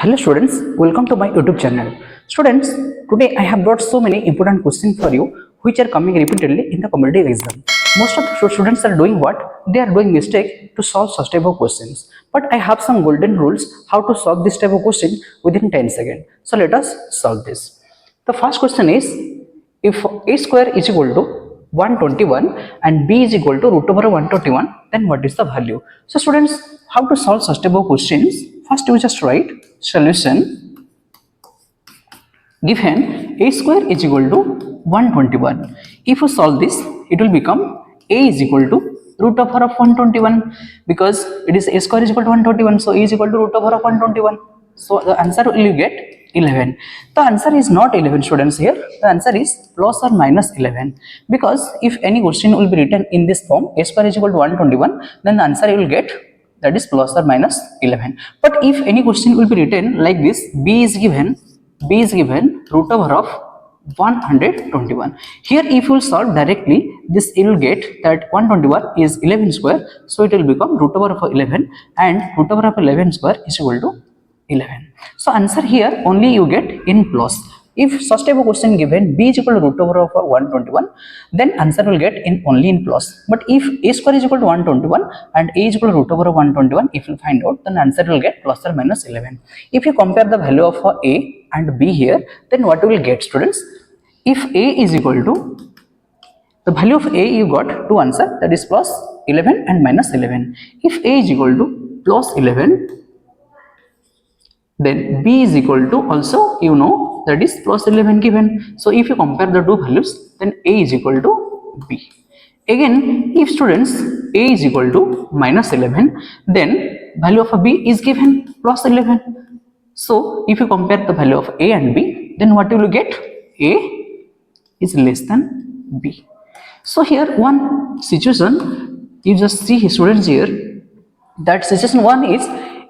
Hello students, welcome to my YouTube channel. Students, today I have brought so many important questions for you which are coming repeatedly in the competitive exam. Most of the students are doing what? They are doing mistake to solve such type of questions. But I have some golden rules how to solve this type of question within 10 seconds. So let us solve this. The first question is, if a square is equal to 121 and b is equal to root over 121, then what is the value? So students, how to solve such type of questions? First you just write solution given a square is equal to 121. If you solve this, it will become a is equal to root over of 121, because it is a square is equal to 121, so a is equal to root over of 121. So the answer will you get 11. The answer is not 11 students here. The answer is plus or minus 11, because if any question will be written in this form, a square is equal to 121, then the answer you will get, that is plus or minus 11. But if any question will be written like this, b is given root over of 121. Here if you will solve directly, this you will get that 121 is 11 square, so it will become root over of 11, and root over of 11 square is equal to 11. So answer here only you get in plus. If such type of question given b is equal to root over of 121, then answer will get in only in plus. But if a square is equal to 121 and a is equal to root over of 121, if you find out, then answer will get plus or minus 11. If you compare the value of a and b here, then what you will get students? If a is equal to, the value of a you got two answer, that is plus 11 and minus 11. If a is equal to plus 11, then b is equal to also you know that is plus 11 given. So if you compare the two values, then a is equal to b. Again, if students a is equal to minus 11, then value of a b is given plus 11. So if you compare the value of a and b, then what will you get? A is less than b. So here one situation, you just see students here, that situation 1 is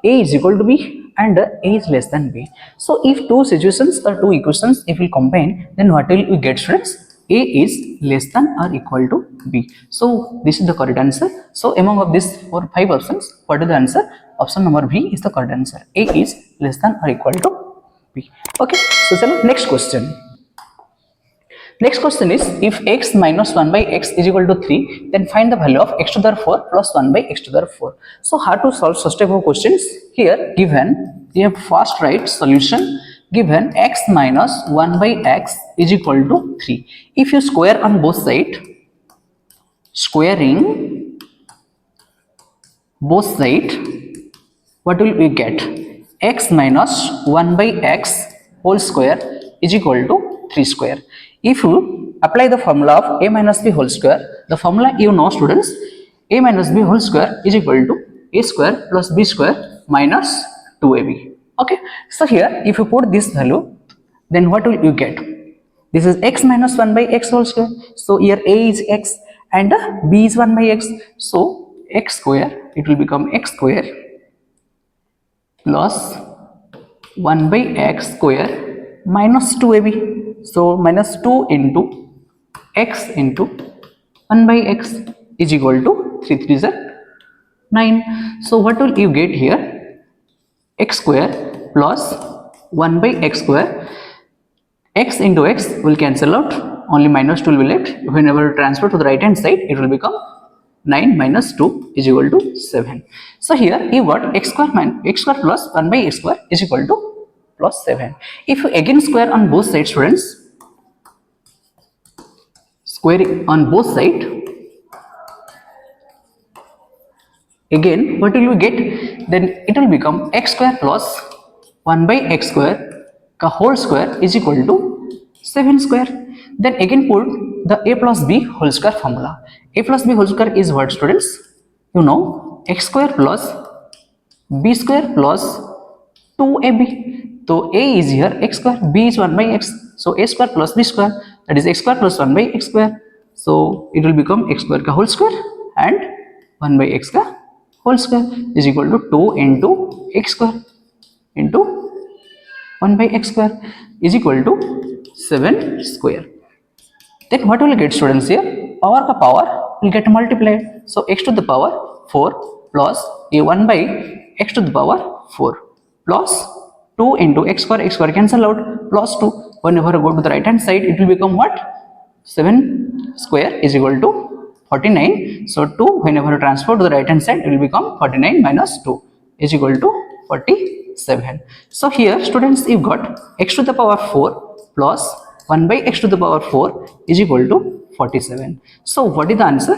a is equal to b and a is less than b. So if two situations or two equations if we combine, then what will we get students? A is less than or equal to b. So this is the correct answer. So among of these 4 5 options, what is the answer? Option number B is the correct answer. A is less than or equal to b. Okay, so next question. Next question is, if x minus 1 by x is equal to 3, then find the value of x to the power 4 plus 1 by x to the power 4. So how to solve such type of questions? Here given, you have first write solution given x minus 1 by x is equal to 3. If you square on both sides, squaring both sides, what will we get? X minus 1 by x whole square is equal to 3 square. If you apply the formula of a minus b whole square, the formula you know students, a minus b whole square is equal to a square plus b square minus 2ab. Okay, so here if you put this value, then what will you get? This is x minus 1 by x whole square. So here a is x and b is 1 by x. So x square, it will become x square plus 1 by x square minus 2ab. So minus 2 into x into 1 by x is equal to 3 3 is 9. So what will you get here? X square plus 1 by x square. X into x will cancel out, only minus 2 will be left. Whenever transfer to the right hand side, it will become 9 minus 2 is equal to 7. So here you got x square plus 1 by x square is equal to plus 7. If you again square on both sides students, square on both sides, again what will you get? Then it will become x square plus 1 by x square ka whole square is equal to 7 square. Then again put the a plus b whole square formula. A plus b whole square is what students? You know, x square plus b square plus 2ab. So a is here x square, b is 1 by x. So a square plus b square, that is x square plus 1 by x square. So it will become x square ka whole square and 1 by x ka whole square is equal to 2 into x square into 1 by x square is equal to 7 square. Then what will get students here? Power ka power will get multiplied. So x to the power 4 plus a 1 by x to the power 4 plus 2 into x square cancel out, plus 2. Whenever you go to the right hand side, it will become what? 7 square is equal to 49. So 2, whenever you transfer to the right hand side, it will become 49 minus 2 is equal to 47. So here students, you got x to the power 4 plus 1 by x to the power 4 is equal to 47. So what is the answer?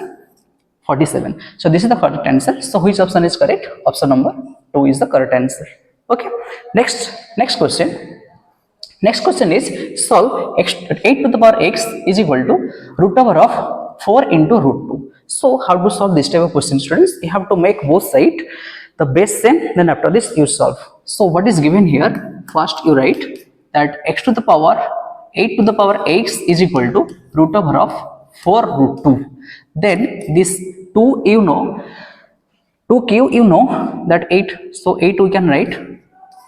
47. So this is the correct answer. So which option is correct? Option number 2 is the correct answer. Okay. Next question. Next question is solve 8 to the power x is equal to root over of 4 into root 2. So how to solve this type of question, students? You have to make both sides the base same, then after this you solve. So what is given here? First you write that x to the power 8 to the power x is equal to root over of 4 root 2. Then this 2 you know, 2q you know that 8. So 8 we can write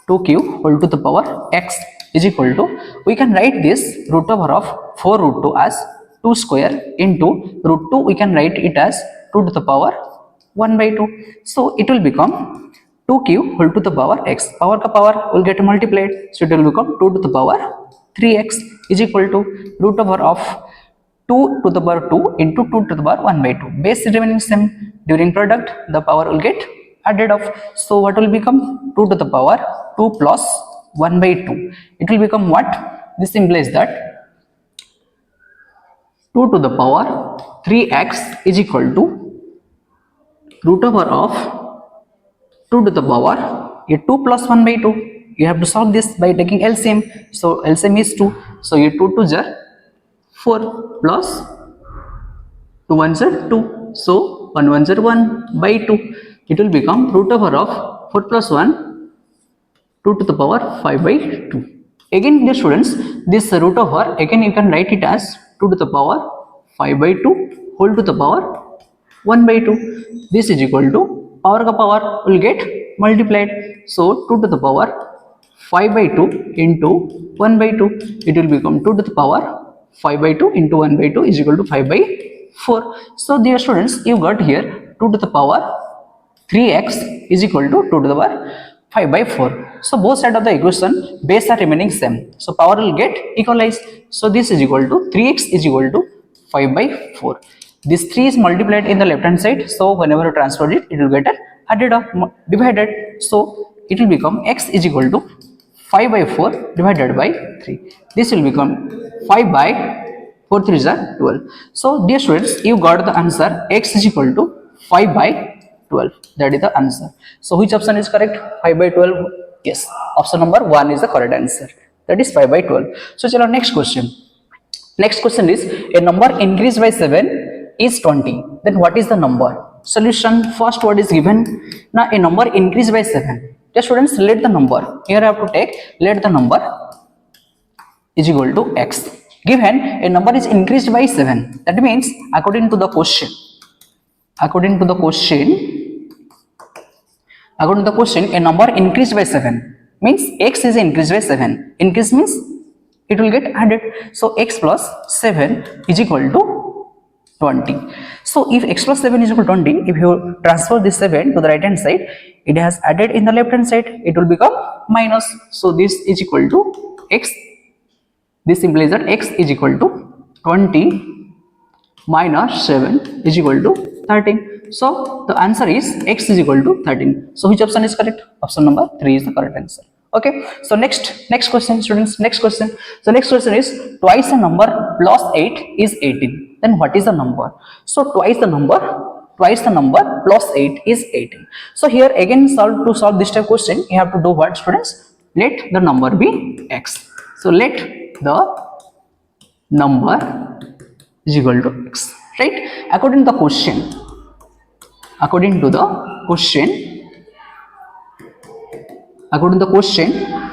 2q whole to the power x is equal to, we can write this root over of 4 root 2 as 2 square into root 2, we can write it as 2 to the power 1 by 2. So it will become 2q whole to the power x. Power ka power will get multiplied. So it will become 2 to the power 3x is equal to root over of 2 to the power 2 into 2 to the power 1 by 2. Base remaining same. During product, the power will get added off. So what will become? 2 to the power 2 plus 1 by 2. It will become what? This implies that 2 to the power 3x is equal to root over of 2 to the power 2 plus 1 by 2. You have to solve this by taking LCM. So LCM is 2. So 2 to the 4 plus 2 1s are 2. So 1 1s are 1 by 2. It will become root over of 4 plus 1, 2 to the power 5 by 2. Again, dear students, this root over, again you can write it as 2 to the power 5 by 2 whole to the power 1 by 2. This is equal to, power ka power will get multiplied. So 2 to the power 5 by 2 into 1 by 2. It will become 2 to the power 5 by 2 into 1 by 2 is equal to 5 by 4. So dear students, you got here 2 to the power 3x is equal to 2 to the power 5 by 4. So both sides of the equation base are remaining same. So power will get equalized. So this is equal to 3x is equal to 5 by 4. This 3 is multiplied in the left hand side. So whenever you transfer it, it will get added up, divided. So it will become x is equal to 5 by 4 divided by 3. This will become 5 by 4 3 is 12. So dear students, you got the answer x is equal to 5 by 12. That is the answer. So which option is correct? 5 by 12. Yes, option number 1 is the correct answer. That is 5 by 12. So chalo, next question. Next question is, a number increased by 7 is 20. Then what is the number? Solution. First word is given. Now a number increased by 7. The students, let the number. Here I have to take, let the number is equal to x. Given a number is increased by 7. That means according to the question, a number increased by 7 means x is increased by 7. Increase means it will get added. So x plus 7 is equal to 20. So if x plus 7 is equal to 20, if you transfer this 7 to the right hand side, it has added in the left hand side, it will become minus. So this is equal to x. This implies that x is equal to 20 minus 7 is equal to 13. So the answer is x is equal to 13. So which option is correct? Option number 3 is the correct answer. Okay. So next question, students. Next question. So next question is, twice a number plus 8 is 18. Then what is the number? So twice the number plus 8 is 18. So here again, to solve this type of question, you have to do what, students? Let the number be x. So let the number is equal to x, right? According to the question,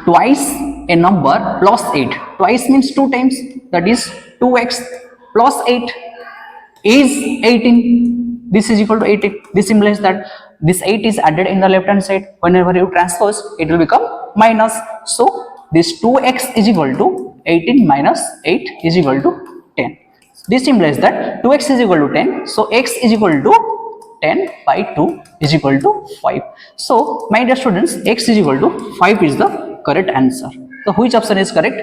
twice a number plus 8, twice means 2 times, that is 2x plus 8 is 18. This is equal to 18. This implies that this 8 is added in the left hand side. Whenever you transpose, it will become minus. So this 2x is equal to 18 minus 8 is equal to 10. This implies that 2x is equal to 10. So x is equal to 10 by 2 is equal to 5. So my dear students, x is equal to 5 is the correct answer. So which option is correct?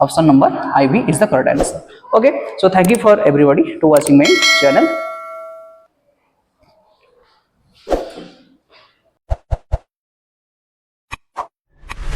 Option number IV is the correct answer. Okay, so thank you for everybody to watching my channel.